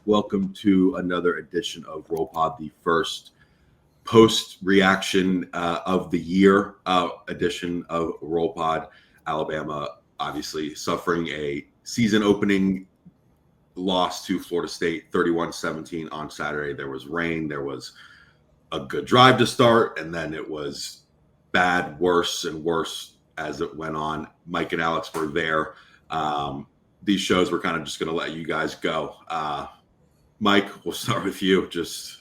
Welcome to another edition of Roll Pod, the first post-reaction of the year edition of Roll Pod. Alabama obviously suffering a season-opening loss to Florida State, 31-17 on Saturday. There was rain, there was a good drive to start, and then it was bad, worse and worse as it went on. Mike and Alex were there. These shows we're kind of just going to let you guys go. Mike, we'll start with you. Just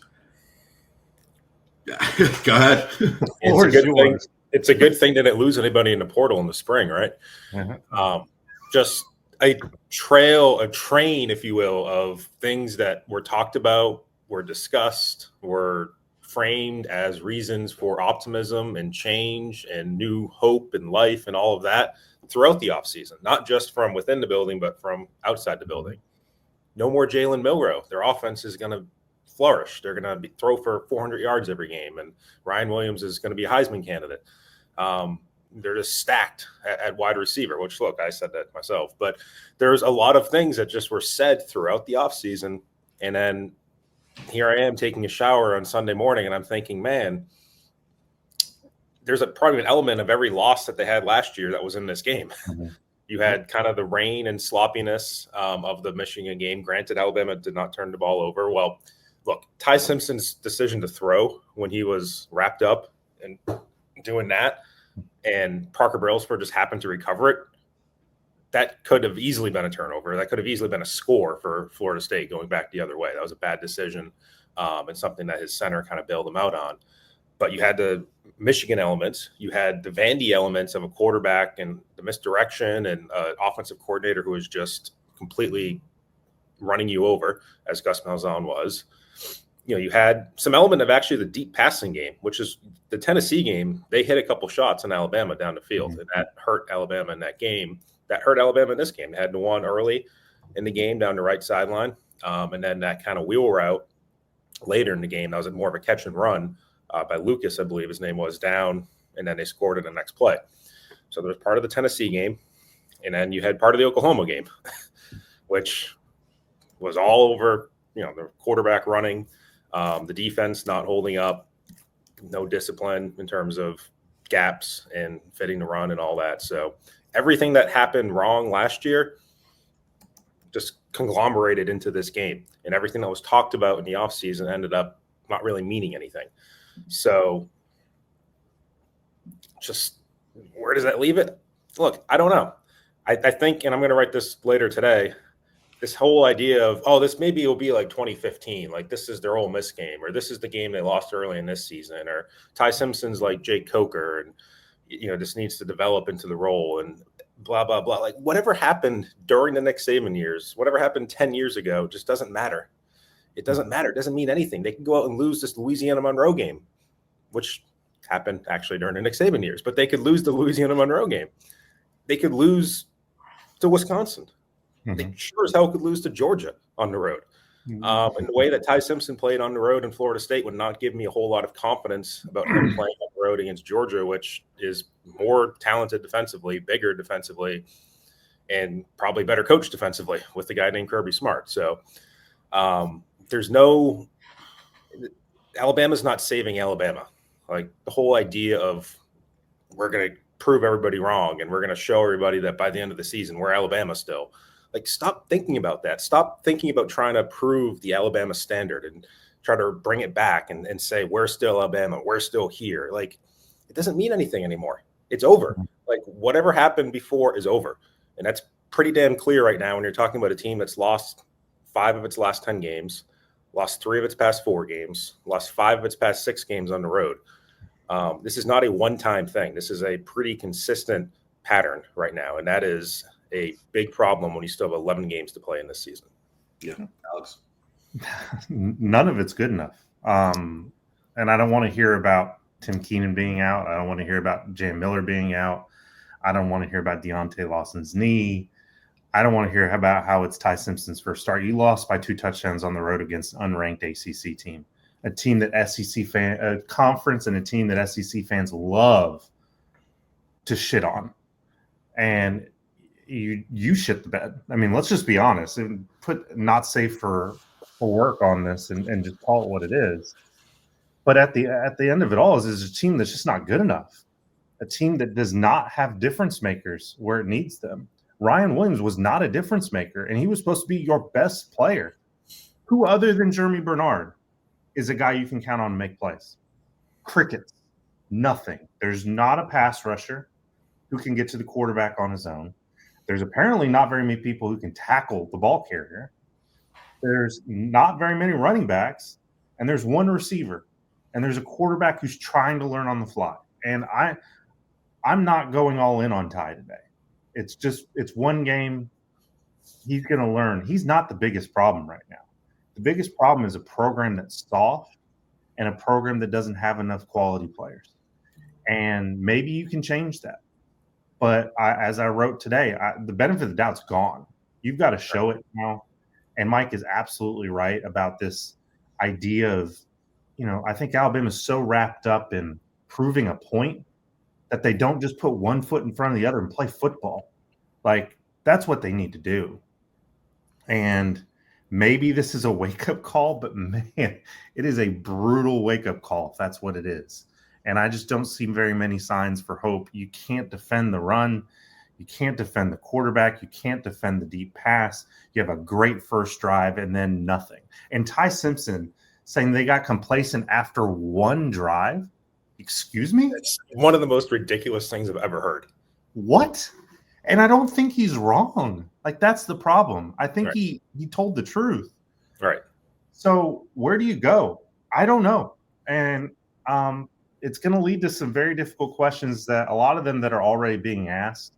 go ahead. It's a good thing they didn't lose anybody in the portal in the spring, right? Mm-hmm. Just a train, if you will, of things that were talked about, were discussed, were framed as reasons for optimism and change and new hope and life and all of that throughout the offseason, not just from within the building, but from outside the building. No more Jalen Milroe. Their offense is going to flourish. They're going to throw for 400 yards every game, and Ryan Williams is going to be a Heisman candidate. They're just stacked at wide receiver, which, look, I said that myself. But there's a lot of things that just were said throughout the offseason, and then here I am taking a shower on Sunday morning, and I'm thinking, man, there's probably an element of every loss that they had last year that was in this game. Mm-hmm. You had kind of the rain and sloppiness of the Michigan game. Granted, Alabama did not turn the ball over. Well, look, Ty Simpson's decision to throw when he was wrapped up and doing that, and Parker Brailsford just happened to recover it, that could have easily been a turnover. That could have easily been a score for Florida State going back the other way. That was a bad decision and something that his center kind of bailed him out on. But you had the Michigan elements, you had the Vandy elements of a quarterback and the misdirection and an offensive coordinator who was just completely running you over, as Gus Malzahn was. You know, you had some element of actually the deep passing game, which is the Tennessee game. They hit a couple shots on Alabama down the field, and that hurt Alabama in that game. That hurt Alabama in this game. They had one early in the game down the right sideline, and then that kind of wheel route later in the game. That was more of a catch and run by Lucas, I believe his name was, down, and then they scored in the next play. So there was part of the Tennessee game, and then you had part of the Oklahoma game, which was all over, you know, the quarterback running, the defense not holding up, no discipline in terms of gaps and fitting the run and all that. So everything that happened wrong last year just conglomerated into this game, and everything that was talked about in the offseason ended up not really meaning anything. So just where does that leave it? Look, I don't know. I think, and I'm going to write this later today, this whole idea of, oh, this maybe will be like 2015, like this is their Ole Miss game, or this is the game they lost early in this season, or Ty Simpson's like Jake Coker, and, you know, this needs to develop into the role, and blah, blah, blah. Like whatever happened during the Nick Saban years, whatever happened 10 years ago, just doesn't matter. It doesn't matter. It doesn't mean anything. They can go out and lose this Louisiana Monroe game, which happened actually during the Nick Saban years, but they could lose the Louisiana Monroe game. They could lose to Wisconsin. Mm-hmm. They sure as hell could lose to Georgia on the road. Mm-hmm. And the way that Ty Simpson played on the road in Florida State would not give me a whole lot of confidence about him playing on the road against Georgia, which is more talented defensively, bigger defensively, and probably better coached defensively with the guy named Kirby Smart. So there's no – Alabama's not saving Alabama. Like the whole idea of we're going to prove everybody wrong and we're going to show everybody that by the end of the season we're Alabama still. Like, stop thinking about that. Stop thinking about trying to prove the Alabama standard and try to bring it back and say, we're still Alabama. We're still here. Like, it doesn't mean anything anymore. It's over. Like, whatever happened before is over. And that's pretty damn clear right now when you're talking about a team that's lost 5 of its last 10 games, lost 3 of its past 4 games, lost 5 of its past 6 games on the road. This is not a one-time thing. This is a pretty consistent pattern right now, and that is a big problem when you still have 11 games to play in this season. Yeah, Alex. None of it's good enough. And I don't want to hear about Tim Keenan being out. I don't want to hear about Jam Miller being out. I don't want to hear about Deontay Lawson's knee. I don't want to hear about how it's Ty Simpson's first start. You lost by 2 touchdowns on the road against an unranked ACC team, a team that a conference and a team that SEC fans love to shit on. And you shit the bed. I mean, let's just be honest and put not safe for work on this and just call it what it is. But at the end of it all is a team that's just not good enough. A team that does not have difference makers where it needs them. Ryan Williams was not a difference maker, and he was supposed to be your best player. Who other than Jeremy Bernard is a guy you can count on to make plays? Crickets. Nothing. There's not a pass rusher who can get to the quarterback on his own. There's apparently not very many people who can tackle the ball carrier. There's not very many running backs, and there's one receiver, and there's a quarterback who's trying to learn on the fly. And I'm not going all in on Ty today. It's one game. He's going to learn. He's not the biggest problem right now. The biggest problem is a program that's soft and a program that doesn't have enough quality players. And maybe you can change that. But as I wrote today, the benefit of the doubt's gone. You've got to show it now. And Mike is absolutely right about this idea of, I think Alabama is so wrapped up in proving a point that they don't just put one foot in front of the other and play football. Like, that's what they need to do. And maybe this is a wake-up call, but man, it is a brutal wake-up call if that's what it is. And I just don't see very many signs for hope. You can't defend the run. You can't defend the quarterback. You can't defend the deep pass. You have a great first drive and then nothing. And Ty Simpson saying they got complacent after one drive. Excuse me? It's one of the most ridiculous things I've ever heard. What? And I don't think he's wrong. Like, that's the problem. I think Right. he told the truth. Right. So where do you go? I don't know. And it's going to lead to some very difficult questions that a lot of them that are already being asked.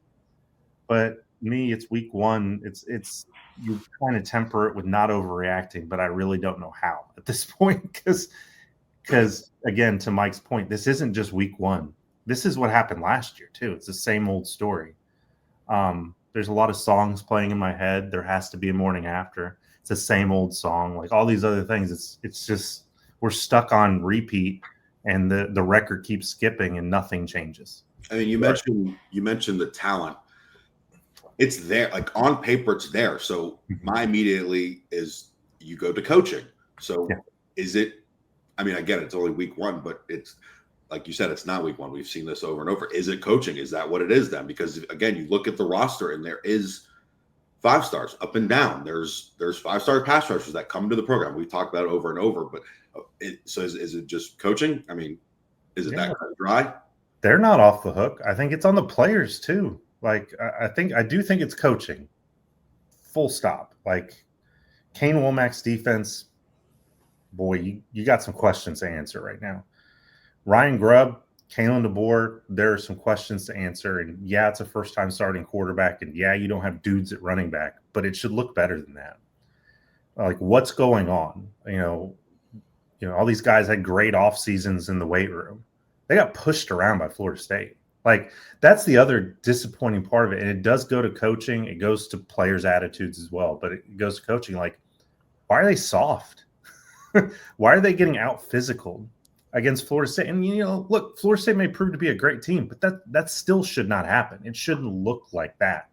But me, it's week one. It's you kind of temper it with not overreacting, but I really don't know how at this point because again, to Mike's point, this isn't just week one. This is what happened last year too. It's the same old story. There's a lot of songs playing in my head. There has to be a morning after. It's the same old song, like all these other things. It's just we're stuck on repeat, and the record keeps skipping, and nothing changes. I mean, you mentioned the talent. It's there, like on paper, it's there. So my immediately is you go to coaching. So is it? I mean, I get it. It's only week one, but it's like you said, it's not week one. We've seen this over and over. Is it coaching? Is that what it is then? Because again, you look at the roster and there is 5 stars up and down. There's 5-star pass rushers that come to the program. We've talked about it over and over, but so is it just coaching? I mean, is it that dry? They're not off the hook. I think it's on the players too. Like, I do think it's coaching. Full stop. Like, Kane Womack's defense, boy, you got some questions to answer right now. Ryan Grubb, Kalen DeBoer, there are some questions to answer. And yeah, it's a first-time starting quarterback. And yeah, you don't have dudes at running back, but it should look better than that. Like, what's going on? You know, all these guys had great off seasons in the weight room. They got pushed around by Florida State. Like, that's the other disappointing part of it. And it does go to coaching. It goes to players' attitudes as well. But it goes to coaching. Like, why are they soft? Why are they getting out physical against Florida State? And, look, Florida State may prove to be a great team, but that still should not happen. It shouldn't look like that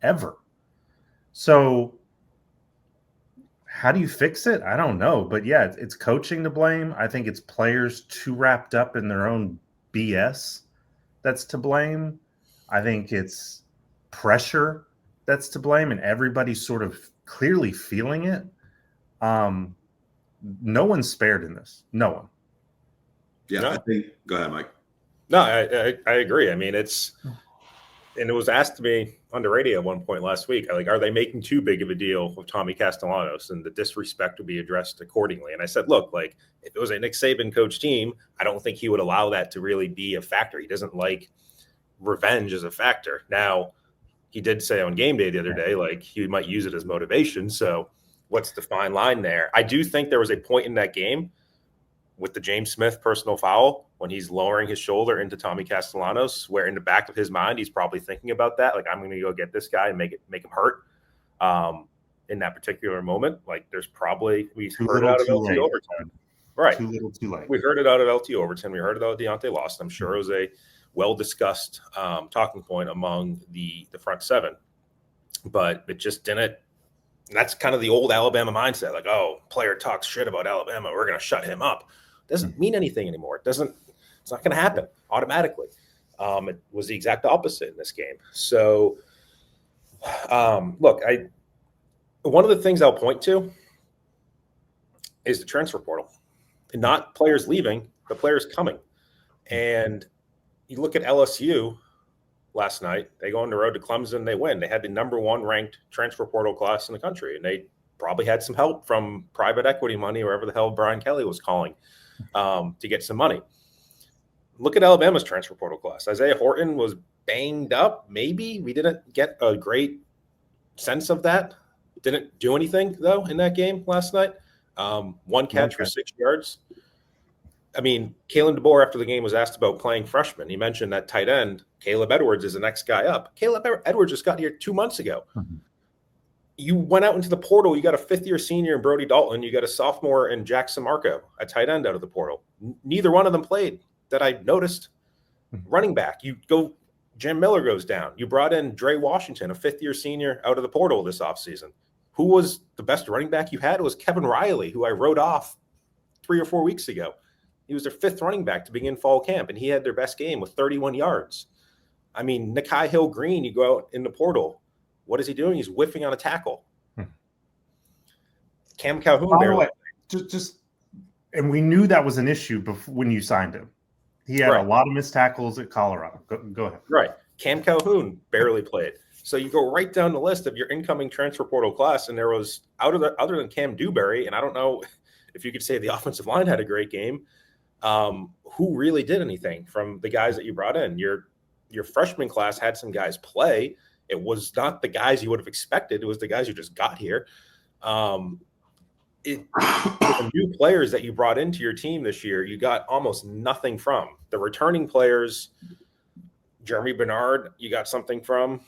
ever. So how do you fix it? I don't know. But, yeah, it's coaching to blame. I think it's players too wrapped up in their own BS that's to blame. I think it's pressure that's to blame, and everybody's sort of clearly feeling it. No one's spared in this. No one. Yeah, No. I think. Go ahead, Mike. No, I agree. I mean, and it was asked to me on the radio at one point last week, like, are they making too big of a deal with Tommy Castellanos, and the disrespect would be addressed accordingly? And I said, look, like, if it was a Nick Saban coach team, I don't think he would allow that to really be a factor. He doesn't like revenge as a factor. Now, he did say on game day the other day, like, he might use it as motivation. So what's the fine line there? I do think there was a point in that game with the James Smith personal foul, when he's lowering his shoulder into Tommy Castellanos, where in the back of his mind, he's probably thinking about that. Like, I'm going to go get this guy and make him hurt. In that particular moment, like there's probably, we heard it out of LT Overton. Right. Too little, too late. We heard it out of LT Overton. We heard it out of Deontay Lawson. I'm sure it was a well-discussed talking point among the front seven, but it just didn't. That's kind of the old Alabama mindset. Like, oh, player talks shit about Alabama, we're going to shut him up. Doesn't mean anything anymore. It's not going to happen automatically. It was the exact opposite in this game. So, look, one of the things I'll point to is the transfer portal, and not players leaving, but players coming. And you look at LSU last night, they go on the road to Clemson, they win. They had the number 1 ranked transfer portal class in the country, and they probably had some help from private equity money, wherever the hell Brian Kelly was calling, to get some money. Look at Alabama's transfer portal class. Isaiah Horton was banged up, maybe. We didn't get a great sense of that. Didn't do anything, though, in that game last night. 1 catch for 6 yards. I mean, Kalen DeBoer, after the game, was asked about playing freshmen. He mentioned that tight end, Caleb Edwards, is the next guy up. Caleb Edwards just got here 2 months ago. Mm-hmm. You went out into the portal. You got a 5th-year senior in Brody Dalton. You got a sophomore in Jackson Marco, a tight end out of the portal. Neither one of them played that I noticed. Mm-hmm. Running back, Jim Miller goes down. You brought in Dre Washington, a 5th-year senior out of the portal this offseason. Who was the best running back you had? It was Kevin Riley, who I wrote off 3 or 4 weeks ago. He was their 5th running back to begin fall camp, and he had their best game with 31 yards. I mean, Nikai Hill-Green, you go out in the portal. What is he doing? He's whiffing on a tackle. Cam Calhoun. By the way, and we knew that was an issue when you signed him. He had a lot of missed tackles at Colorado. Go ahead. Right. Cam Calhoun barely played. So you go right down the list of your incoming transfer portal class, and there was, other than Cam Dewberry, and I don't know if you could say the offensive line had a great game, who really did anything from the guys that you brought in. Your freshman class had some guys play. It was not the guys you would have expected. It was the guys who just got here. The new players that you brought into your team this year, you got almost nothing from. The returning players, Jeremy Bernard, you got something from.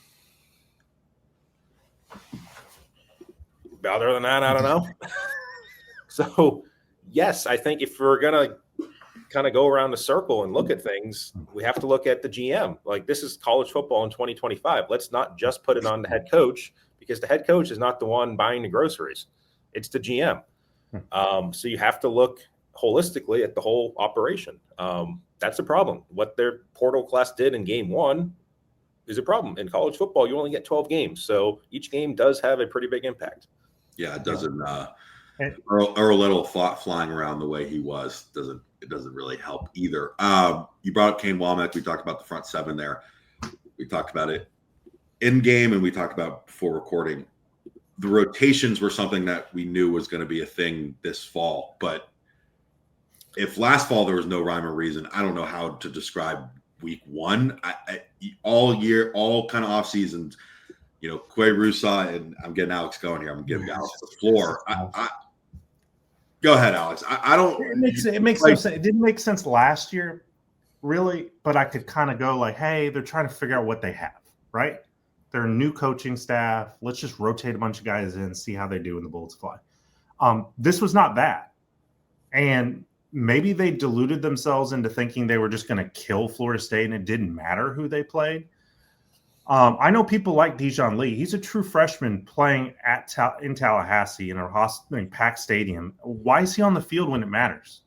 Other than that, I don't know. So, yes, I think if we're going to kind of go around the circle and look at things, we have to look at the GM. Like, this is college football in 2025. Let's not just put it on the head coach, because the head coach is not the one buying the groceries. It's the GM. So you have to look holistically at the whole operation. That's a problem. What their portal class did in game 1 is a problem. In college football, you only get 12 games. So each game does have a pretty big impact. Yeah, it doesn't. Earl Little flying around the way he was doesn't really help either. You brought up Kane Womack. We talked about the front seven there. We talked about it in game, and we talked about before recording. The rotations were something that we knew was going to be a thing this fall. But if last fall there was no rhyme or reason, I don't know how to describe week 1. All year, all kind of off seasons, Quay Rusa, and I'm getting Alex going here. I'm giving Alex the floor. Go ahead, Alex. I don't. It makes no sense. It didn't make sense last year, really, but I could kind of go like, hey, they're trying to figure out what they have, right? They're a new coaching staff. Let's just rotate a bunch of guys in and see how they do when the bullets fly. This was not that. And maybe they deluded themselves into thinking they were just going to kill Florida State and it didn't matter who they played. I know people like Dijon Lee. He's a true freshman playing in Tallahassee in a packed stadium. Why is he on the field when it matters?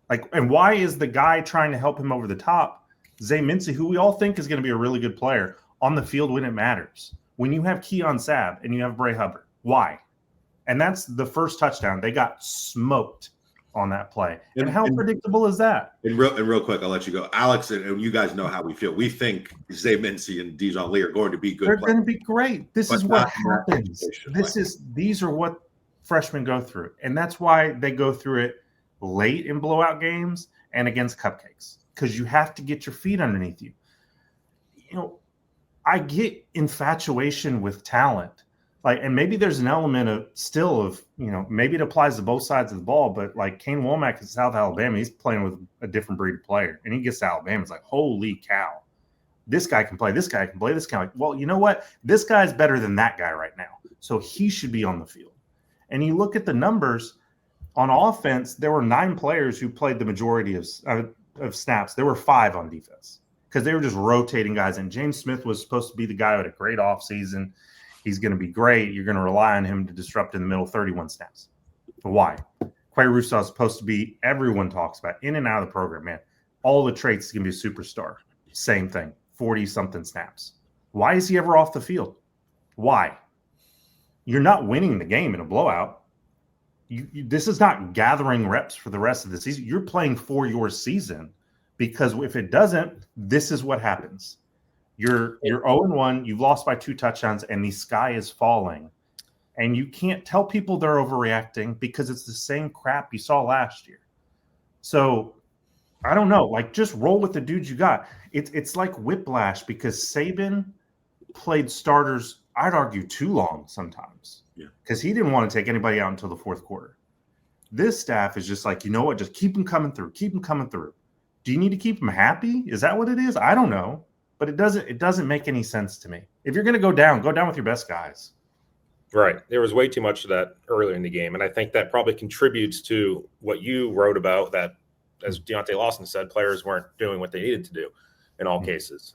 And why is the guy trying to help him over the top, Zay Mincy, who we all think is going to be a really good player, on the field when it matters? When you have Keon Sabb and you have Bray Hubbard, why? And that's the first touchdown. They got smoked on that play. And how predictable is that? And real quick, I'll let you go. Alex, and you guys know how we feel. We think Zay Mincy and Dijon Lee are going to be good They're players. going to be great. This is what happens. These are what freshmen go through. And that's why they go through it late in blowout games and against cupcakes, because you have to get your feet underneath you. I get infatuation with talent. Like, and maybe there's an element of maybe it applies to both sides of the ball, but like Kane Womack in South Alabama, he's playing with a different breed of player, and he gets to Alabama. It's like, holy cow, this guy can play, this guy can play, this guy. Like, well, you know what? This guy's better than that guy right now, so he should be on the field. And you look at the numbers on offense, there were 9 players who played the majority of snaps. There were 5 on defense because they were just rotating guys. And James Smith was supposed to be the guy who had a great offseason. He's going to be great. You're going to rely on him to disrupt in the middle, 31 snaps. Why? Quay Rousseau is supposed to be, everyone talks about, in and out of the program, man. All the traits, going to be a superstar. Same thing, 40-something snaps. Why is he ever off the field? Why? You're not winning the game in a blowout. This is not gathering reps for the rest of the season. You're playing for your season, because if it doesn't, this is what happens. You're 0-1. You've lost by 2 touchdowns, and the sky is falling. And you can't tell people they're overreacting because it's the same crap you saw last year. So I don't know. Like, just roll with the dudes you got. It's like whiplash because Saban played starters, I'd argue, too long sometimes. Yeah. Because he didn't want to take anybody out until the fourth quarter. This staff is just like, you know what? Just keep them coming through. Keep them coming through. Do you need to keep them happy? Is that what it is? I don't know. But it doesn't make any sense to me. If you're going to go down with your best guys. Right. There was way too much of that earlier in the game. And I think that probably contributes to what you wrote about, that, as Deontay Lawson said, players weren't doing what they needed to do in all cases.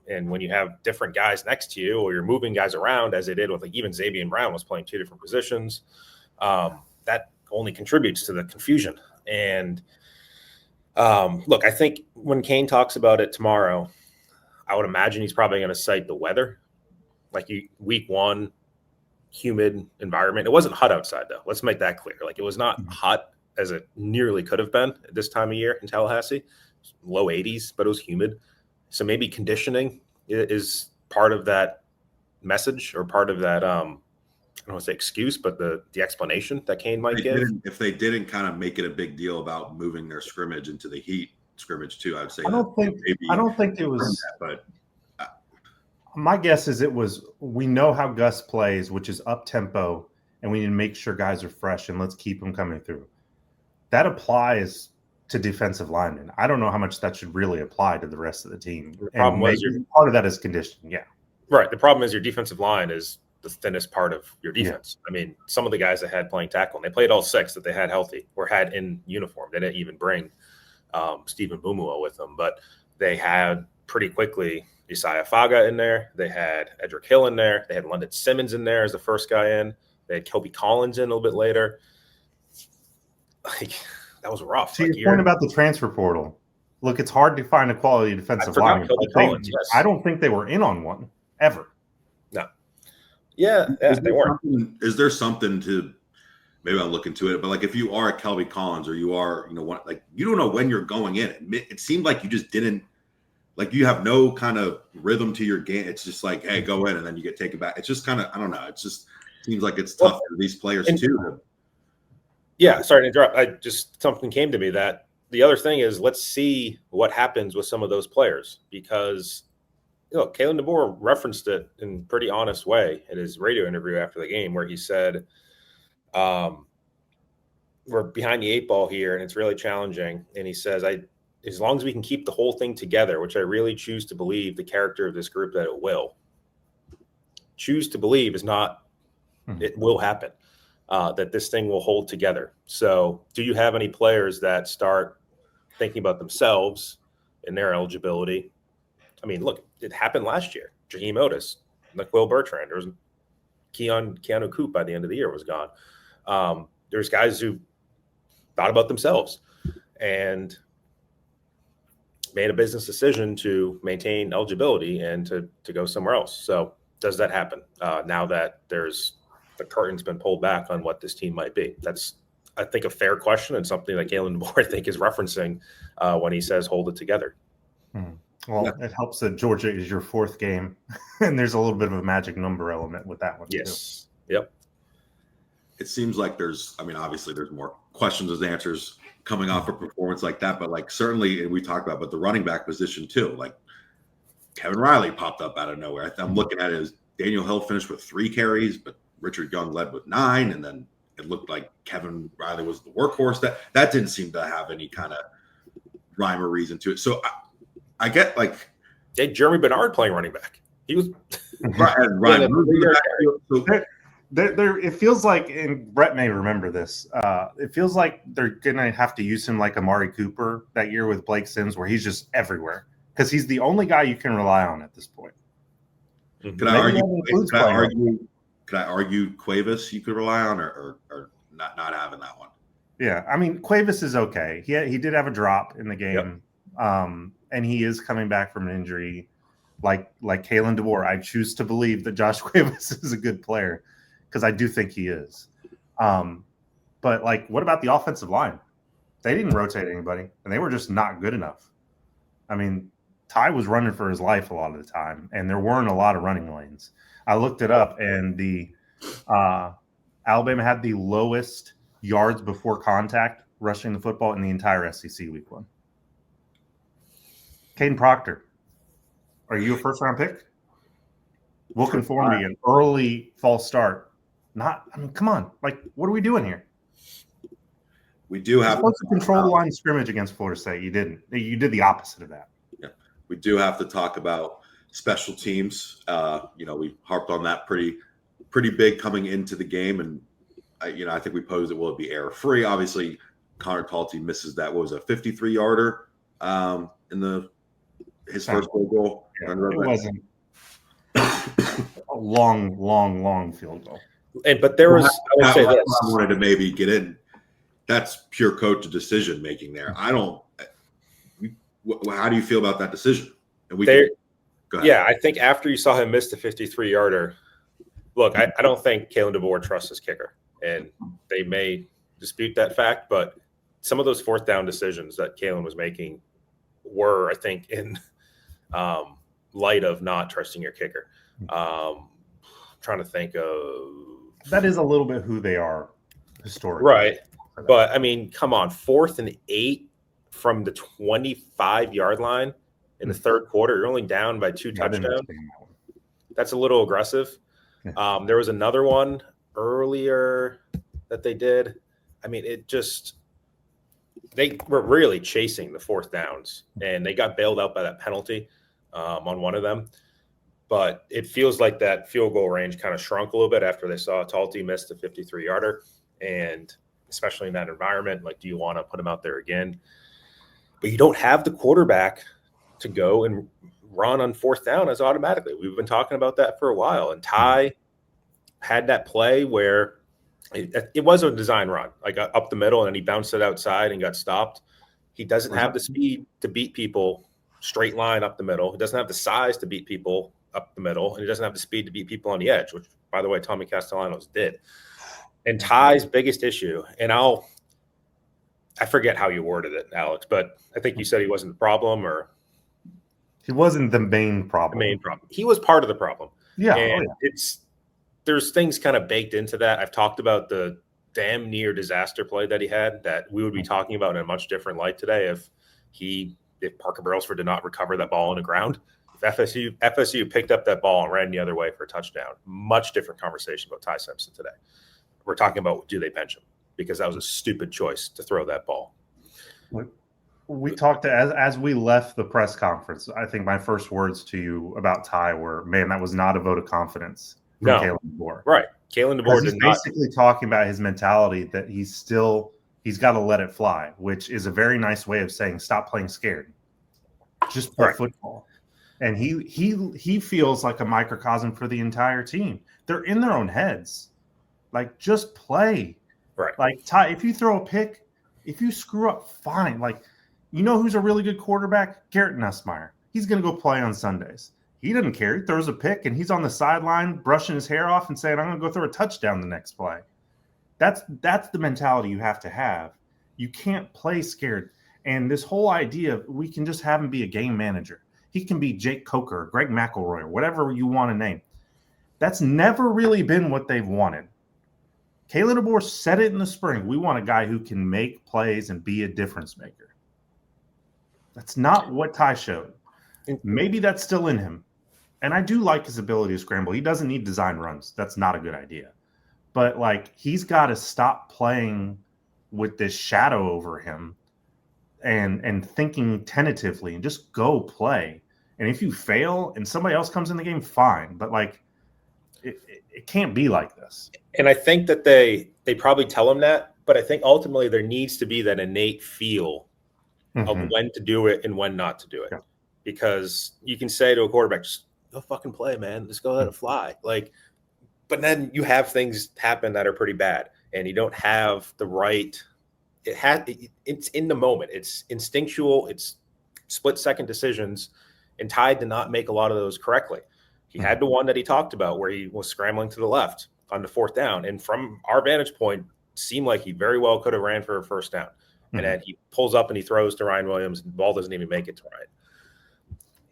And when you have different guys next to you, or you're moving guys around, as they did with, like, even Xavier Brown was playing 2 different positions, that only contributes to the confusion. And look, I think when Kane talks about it tomorrow, I would imagine he's probably going to cite the weather. Like, week 1, humid environment. It wasn't hot outside, though. Let's make that clear. Like, it was not hot as it nearly could have been at this time of year in Tallahassee. Low 80s, but it was humid. So maybe conditioning is part of that message, or part of that, I don't want to say excuse, but the explanation that Kane might give. If they didn't kind of make it a big deal about moving their scrimmage into the heat scrimmage too, I'd say I don't think it was that, but my guess is it was, we know how Gus plays, which is up tempo, and we need to make sure guys are fresh, and let's keep them coming through. That applies to defensive linemen. I don't know how much that should really apply to the rest of the team. The problem was part of that is conditioning. Yeah. Right. The problem is your defensive line is the thinnest part of your defense. Yeah. I mean, some of the guys that had playing tackle, and they played all 6 that they had healthy or had in uniform. They didn't even bring Stephen Bumua with them, but they had pretty quickly Isaiah Faga in there. They had Edric Hill in there. They had London Simmons in there as the first guy in. They had Kelby Collins in a little bit later. Like, that was rough. To your point about the transfer portal, look, it's hard to find a quality defensive lineman. I don't think they were in on one ever. No. Yeah, they weren't. Is there something to, maybe I'll look into it, but like, if you are a Kelby Collins, or you are, like, you don't know when you're going in. It seemed like you just didn't, like, you have no kind of rhythm to your game. It's just like, hey, go in, and then you get taken back. It's just kind of, I don't know. It just seems like it's tough for these players too. Yeah, sorry to interrupt. Something came to me that the other thing is, let's see what happens with some of those players, because Kalen DeBoer referenced it in a pretty honest way in his radio interview after the game, where he said, we're behind the 8 ball here, and it's really challenging. And he says, as long as we can keep the whole thing together, which I really choose to believe the character of this group that it will. Choose to believe is not, it will happen. That this thing will hold together. So do you have any players that start thinking about themselves and their eligibility? I mean, look, it happened last year. Jaheim Otis, Will Bertrand, there was Keanu Coop by the end of the year was gone. There's guys who thought about themselves and made a business decision to maintain eligibility and to go somewhere else. So does that happen now that the curtain's been pulled back on what this team might be? That's, I think, a fair question, and something that Kalen DeBoer, I think, is referencing when he says hold it together. Well, it helps that Georgia is your 4th game, and there's a little bit of a magic number element with that one. Yes. Too. Yep. It seems like obviously there's more questions as answers coming off a performance like that, but like, certainly, and we talked about, but the running back position too, like Kevin Riley popped up out of nowhere. I'm looking at it as Daniel Hill finished with 3 carries, but Richard Young led with 9, and then it looked like Kevin Riley was the workhorse. That didn't seem to have any kind of rhyme or reason to it. So I get like Jeremy Bernard playing running back. He was right. It feels like, and Brett may remember this. It feels like they're gonna have to use him like Amari Cooper that year with Blake Sims, where he's just everywhere because he's the only guy you can rely on at this point. Could I argue Cuevas you could rely on, or not having that one? Yeah, I mean Cuevas is okay. He did have a drop in the game, and he is coming back from an injury. Like Kalen DeBoer, I choose to believe that Josh Cuevas is a good player because I do think he is. But like, what about the offensive line? They didn't rotate anybody, and they were just not good enough. I mean, Ty was running for his life a lot of the time, and there weren't a lot of running lanes. I looked it up, and the Alabama had the lowest yards before contact rushing the football in the entire SEC Week 1. Caden Proctor. Are you a first-round pick? Will conformity, an early false start. Come on. Like, what are we doing here? We do have to control the line of scrimmage against Florida State. You didn't. You did the opposite of that. Yeah. We do have to talk about special teams. We harped on that pretty big coming into the game. And, I think we posed it will be error-free. Obviously, Connor Talty misses that. What was it, a 53-yarder in his first goal? Yeah, it wasn't a long field goal. But there was, I would say this. I wanted to maybe get in. That's pure coach decision making there. How do you feel about that decision? And go ahead. Yeah, I think after you saw him miss the 53-yarder, look, I don't think Kalen DeBoer trusts his kicker, and they may dispute that fact, but some of those fourth down decisions that Kalen was making were, I think, in light of not trusting your kicker. Trying to think of that is a little bit who they are historically, right? But I mean, come on, 4th and 8 from the 25-yard line in the third quarter. You're only down by 2 touchdowns. That's a little aggressive. Yeah. There was another one earlier that they did. I mean, they were really chasing the fourth downs, and they got bailed out by that penalty on one of them. But it feels like that field goal range kind of shrunk a little bit after they saw Talty miss the 53-yarder. And especially in that environment, like, do you want to put him out there again? But you don't have the quarterback to go and run on fourth down as automatically. We've been talking about that for a while. And Ty had that play where it was a design run, like up the middle, and then he bounced it outside and got stopped. He doesn't have the speed to beat people straight line up the middle. He doesn't have the size to beat people up the middle, and he doesn't have the speed to beat people on the edge, which, by the way, Tommy Castellanos did. And Ty's biggest issue, and I forget how you worded it, Alex, but I think you said he wasn't the problem, or he wasn't the main problem. He was part of the problem. Yeah, and there's things kind of baked into that. I've talked about the damn near disaster play that he had that we would be talking about in a much different light today if Parker Brailsford did not recover that ball on the ground. If FSU picked up that ball and ran the other way for a touchdown, much different conversation about Ty Simpson today. We're talking about, do they bench him? Because that was a stupid choice to throw that ball. We talked as we left the press conference. I think my first words to you about Ty were, "Man, that was not a vote of confidence from Kalen DeBoer." Right, Kalen DeBoer is basically talking about his mentality that he's got to let it fly, which is a very nice way of saying stop playing scared, just play football. And he feels like a microcosm for the entire team. They're in their own heads. Like, just play. Right. Like, Ty, if you throw a pick, if you screw up, fine. Like, you know who's a really good quarterback? Garrett Nussmeier. He's going to go play on Sundays. He doesn't care. He throws a pick, and he's on the sideline brushing his hair off and saying, I'm going to go throw a touchdown the next play. That's the mentality you have to have. You can't play scared. And this whole idea of we can just have him be a game manager. He can be Jake Coker, Greg McElroy, or whatever you want to name. That's never really been what they've wanted. Kalen DeBoer said it in the spring. We want a guy who can make plays and be a difference maker. That's not what Ty showed. Maybe that's still in him. And I do like his ability to scramble. He doesn't need design runs. That's not a good idea. but like he's got to stop playing with this shadow over him and thinking tentatively and just go play. And if you fail and somebody else comes in the game, fine. But like it can't be like this. And I think that they probably tell him that, but I think ultimately there needs to be that innate feel of when to do it and when not to do it. Yeah. Because you can say to a quarterback, just go fucking play, man. Just go let it fly. Like, but then you have things happen that are pretty bad, and you don't have the right. It's in the moment. It's instinctual. It's split-second decisions, and Ty did not make a lot of those correctly. He had the one that he talked about where he was scrambling to the left on the 4th down, and from our vantage point, seemed like he very well could have ran for a first down. And then he pulls up and he throws to Ryan Williams, and the ball doesn't even make it to Ryan.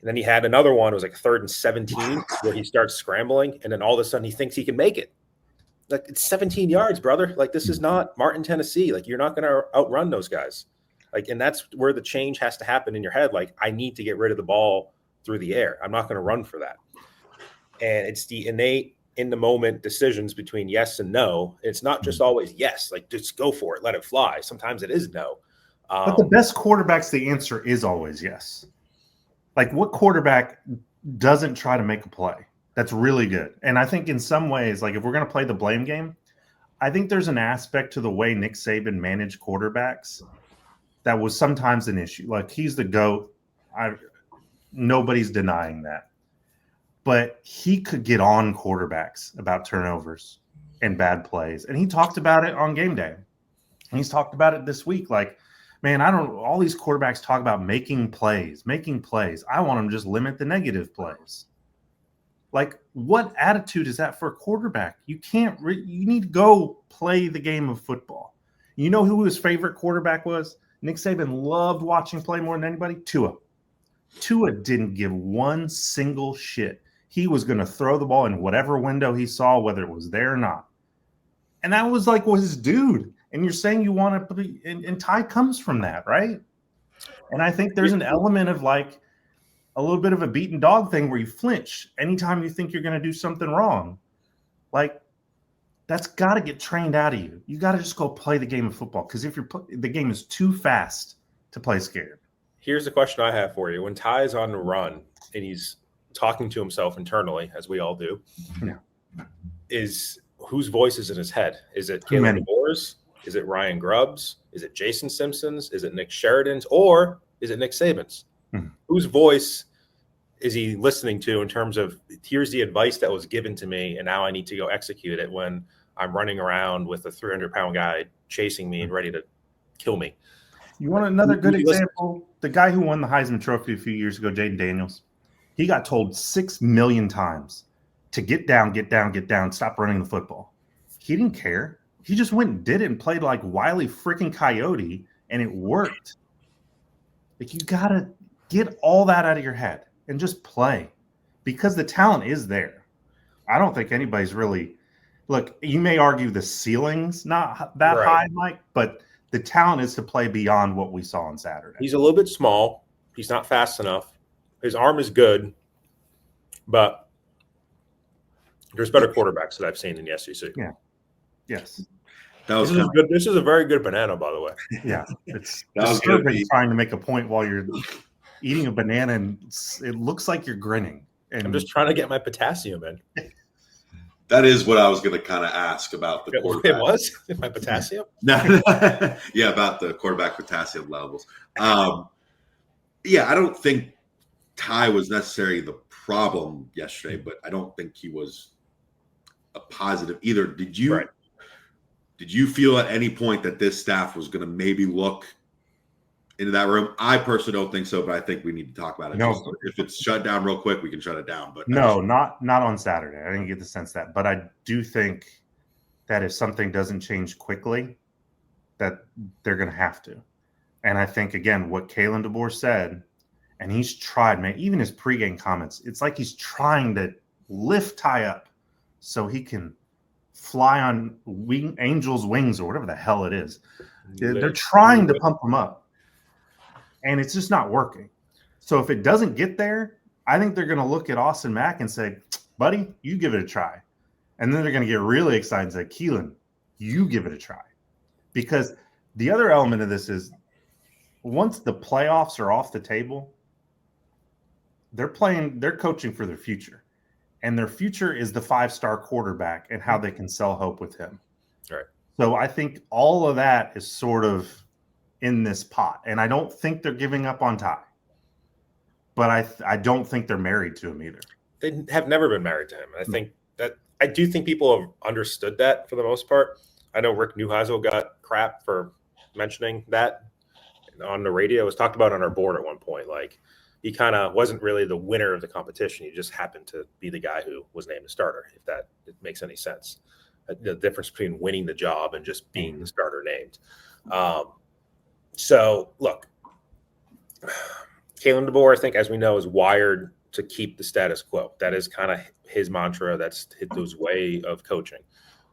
And then he had another one. It was like 3rd and 17 where he starts scrambling, and then all of a sudden he thinks he can make it. Like, it's 17 yards, brother. Like, this is not Martin, Tennessee. Like, you're not going to outrun those guys. Like, and that's where the change has to happen in your head. Like, I need to get rid of the ball through the air. I'm not going to run for that. And it's the innate in the moment decisions between yes and no. It's not just always yes, like just go for it, let it fly. Sometimes it is no. But the best quarterbacks, the answer is always yes. Like, what quarterback doesn't try to make a play? That's really good. And I think in some ways, like if we're going to play the blame game, I think there's an aspect to the way Nick Saban managed quarterbacks that was sometimes an issue. Like, he's the GOAT. Nobody's denying that. But he could get on quarterbacks about turnovers and bad plays. And he talked about it on game day. And he's talked about it this week. Like, man, all these quarterbacks talk about making plays. I want them to just limit the negative plays. Like, what attitude is that for a quarterback? You can't, you need to go play the game of football. You know who his favorite quarterback was? Nick Saban loved watching play more than anybody. Tua. Tua didn't give one single shit. He was going to throw the ball in whatever window he saw, whether it was there or not. And that was like his dude. And you're saying you want to be, and Ty comes from that, right? And I think there's an element of like a little bit of a beaten dog thing where you flinch anytime you think you're going to do something wrong. Like, that's got to get trained out of you. You got to just go play the game of football, because if the game is too fast to play scared. Here's the question I have for you. When Ty is on the run and he's talking to himself internally, as we all do, is whose voice is in his head? Is it Kalen DeBoer's? Is it Ryan Grubb's? Is it Jason Simpson's? Is it Nick Sheridan's? Or is it Nick Saban's? Whose voice is he listening to in terms of, here's the advice that was given to me and now I need to go execute it when I'm running around with a 300-pound guy chasing me and ready to kill me? You want another good example? The guy who won the Heisman Trophy a few years ago, Jaden Daniels, he got told 6 million times to get down, stop running the football. He didn't care. He just went and did it and played like Wile E. freaking Coyote, and it worked. Like, you got to get all that out of your head and just play, because the talent is there. I don't think anybody's really – look, you may argue the ceiling's not that high, Mike, but – the talent is to play beyond what we saw on Saturday. He's a little bit small. He's not fast enough. His arm is good, but there's better quarterbacks that I've seen in the SEC. Yeah. Yes. This is good. This is a very good banana, by the way. Yeah. It's disturbing trying to make a point while you're eating a banana and it looks like you're grinning. And I'm just trying to get my potassium in. That is what I was going to kind of ask about the quarterback. It was? My potassium? No. Yeah, about the quarterback potassium levels. Yeah, I don't think Ty was necessarily the problem yesterday, but I don't think he was a positive either. Did you feel at any point that this staff was going to maybe look into that room? I personally don't think so, but I think we need to talk about it. No. If it's shut down real quick, we can shut it down. But no, not on Saturday. I didn't get the sense that. But I do think that if something doesn't change quickly, that they're going to have to. And I think, again, what Kalen DeBoer said, and he's tried, man, even his pregame comments, it's like he's trying to lift Ty up so he can fly on angel's wings or whatever the hell it is. They're trying to pump him up. And it's just not working. So if it doesn't get there, I think they're going to look at Austin Mack and say, buddy, you give it a try. And then they're going to get really excited and say, Keelan, you give it a try. Because the other element of this is once the playoffs are off the table, they're coaching for their future. And their future is the 5-star quarterback and how they can sell hope with him. Right. So I think all of that is sort of in this pot. And I don't think they're giving up on Ty. But I don't think they're married to him either. They have never been married to him. I do think people have understood that for the most part. I know Rick Neuheisel got crap for mentioning that on the radio. It was talked about on our board at one point. Like, he kind of wasn't really the winner of the competition. He just happened to be the guy who was named the starter, if that makes any sense. The difference between winning the job and just being the starter named. So, look, Kalen DeBoer, I think, as we know, is wired to keep the status quo. That is kind of his mantra. That's his way of coaching.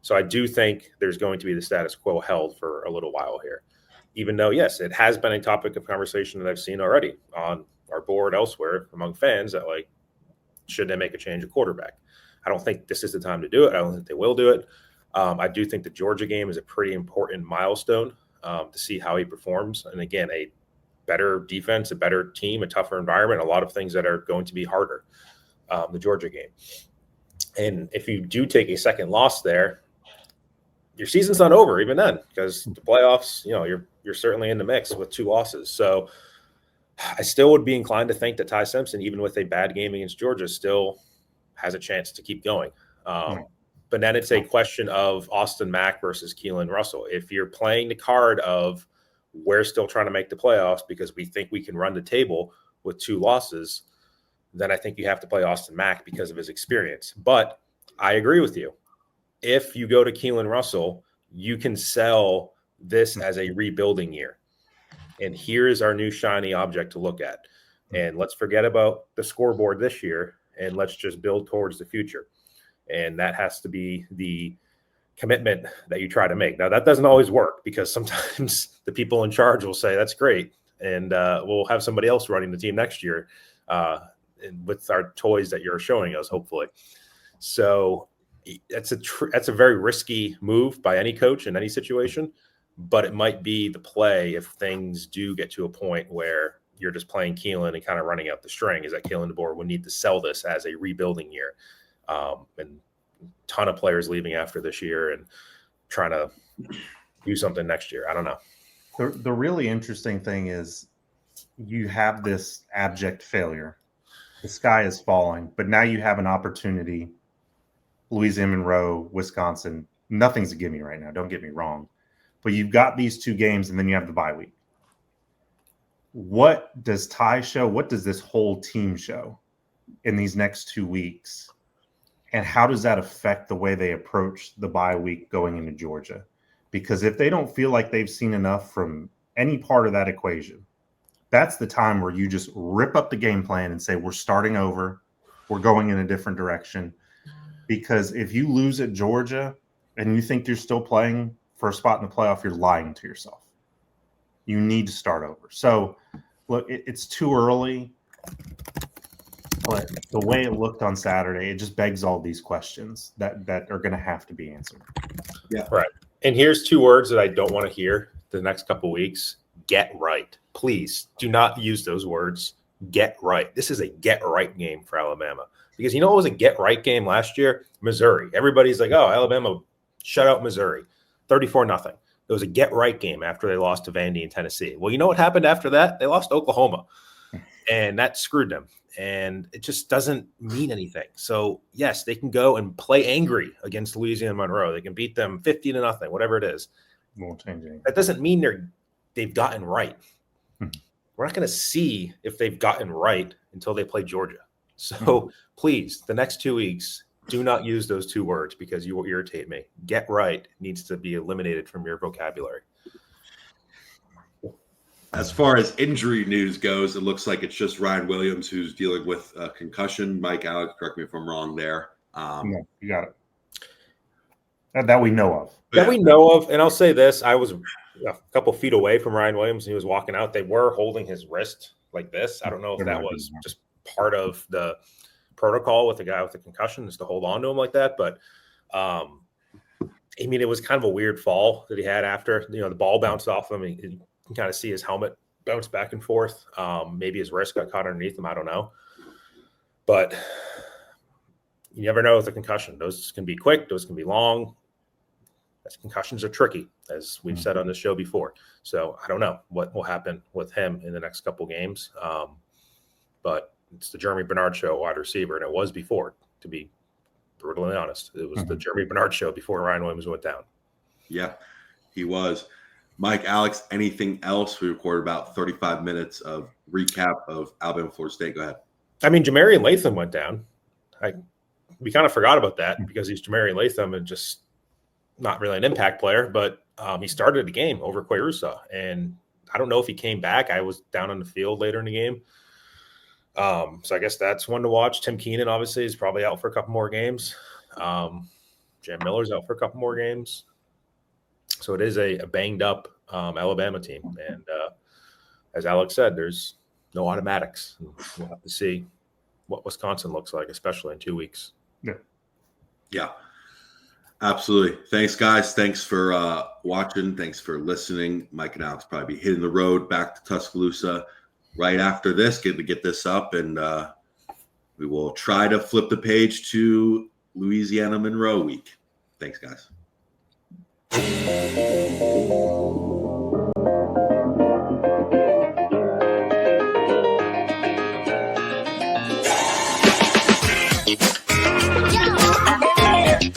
So I do think there's going to be the status quo held for a little while here, even though, yes, it has been a topic of conversation that I've seen already on our board elsewhere among fans that, like, should they make a change of quarterback? I don't think this is the time to do it. I don't think they will do it. I do think the Georgia game is a pretty important milestone to see how he performs. And again, a better defense, a better team, a tougher environment, a lot of things that are going to be harder, the Georgia game. And if you do take a second loss there, your season's not over even then, because the playoffs, you're certainly in the mix with 2 losses. So I still would be inclined to think that Ty Simpson, even with a bad game against Georgia, still has a chance to keep going. But then it's a question of Austin Mack versus Keelan Russell. If you're playing the card of we're still trying to make the playoffs because we think we can run the table with 2 losses, then I think you have to play Austin Mack because of his experience. But I agree with you. If you go to Keelan Russell, you can sell this as a rebuilding year. And here's our new shiny object to look at. And let's forget about the scoreboard this year, and let's just build towards the future. And that has to be the commitment that you try to make. Now, that doesn't always work, because sometimes the people in charge will say, that's great, and we'll have somebody else running the team next year with our toys that you're showing us, hopefully. So that's a very risky move by any coach in any situation, but it might be the play if things do get to a point where you're just playing Keelan and kind of running out the string, is that Kalen DeBoer would need to sell this as a rebuilding year. And ton of players leaving after this year and trying to do something next year. I don't know. The really interesting thing is you have this abject failure. The sky is falling, but now you have an opportunity. Louisiana Monroe, Wisconsin, nothing's a gimme right now. Don't get me wrong. But you've got these 2 games, and then you have the bye week. What does Ty show? What does this whole team show in these next 2 weeks? And how does that affect the way they approach the bye week going into Georgia? Because if they don't feel like they've seen enough from any part of that equation, that's the time where you just rip up the game plan and say, we're starting over. We're going in a different direction. Because if you lose at Georgia and you think you're still playing for a spot in the playoff, you're lying to yourself. You need to start over. So, look, it's too early. But the way it looked on Saturday, it just begs all these questions that are going to have to be answered. Yeah. Right. And here's 2 words that I don't want to hear the next couple of weeks. Get right. Please do not use those words. Get right. This is a get right game for Alabama. Because you know what was a get right game last year? Missouri. Everybody's like, oh, Alabama shut out Missouri. 34-0. It was a get right game after they lost to Vandy in Tennessee. Well, you know what happened after that? They lost to Oklahoma. And that screwed them. And it just doesn't mean anything. So, yes, they can go and play angry against Louisiana Monroe. They can beat them 50-0, whatever it is. Won't change anything. That doesn't mean they've gotten right. We're not going to see if they've gotten right until they play Georgia. So, please, the next 2 weeks, do not use those 2 words because you will irritate me. Get right needs to be eliminated from your vocabulary. As far as injury news goes, it looks like it's just Ryan Williams who's dealing with a concussion. Mike, Alex, correct me if I'm wrong there. No, you got it. That we know of. That we know of. And I'll say this. I was a couple feet away from Ryan Williams, and he was walking out. They were holding his wrist like this. I don't know if that was just part of the protocol with the guy with the concussion, is to hold on to him like that. But I mean, it was kind of a weird fall that he had after, the ball bounced off him. You can kind of see his helmet bounce back and forth. Maybe his wrist got caught underneath him. I don't know. But you never know with a concussion. Those can be quick. Those can be long. Concussions are tricky, as we've said on the show before. So I don't know what will happen with him in the next couple games. But it's the Jeremy Bernard show, wide receiver, and it was before, to be brutally honest. It was the Jeremy Bernard show before Ryan Williams went down. Yeah, he was. Mike, Alex, anything else? We recorded about 35 minutes of recap of Alabama, Florida State. Go ahead. I mean, Jamarian Latham went down. We kind of forgot about that because he's Jamarian Latham and just not really an impact player, but he started the game over Queirusa. And I don't know if he came back. I was down on the field later in the game. So I guess that's one to watch. Tim Keenan, obviously, is probably out for a couple more games. Jam Miller's out for a couple more games. So it is a banged up Alabama team. And as Alex said, there's no automatics. We'll have to see what Wisconsin looks like, especially in 2 weeks. Yeah. Absolutely. Thanks, guys. Thanks for watching. Thanks for listening. Mike and Alex probably be hitting the road back to Tuscaloosa right after this, get this up, and we will try to flip the page to Louisiana Monroe week. Thanks, guys.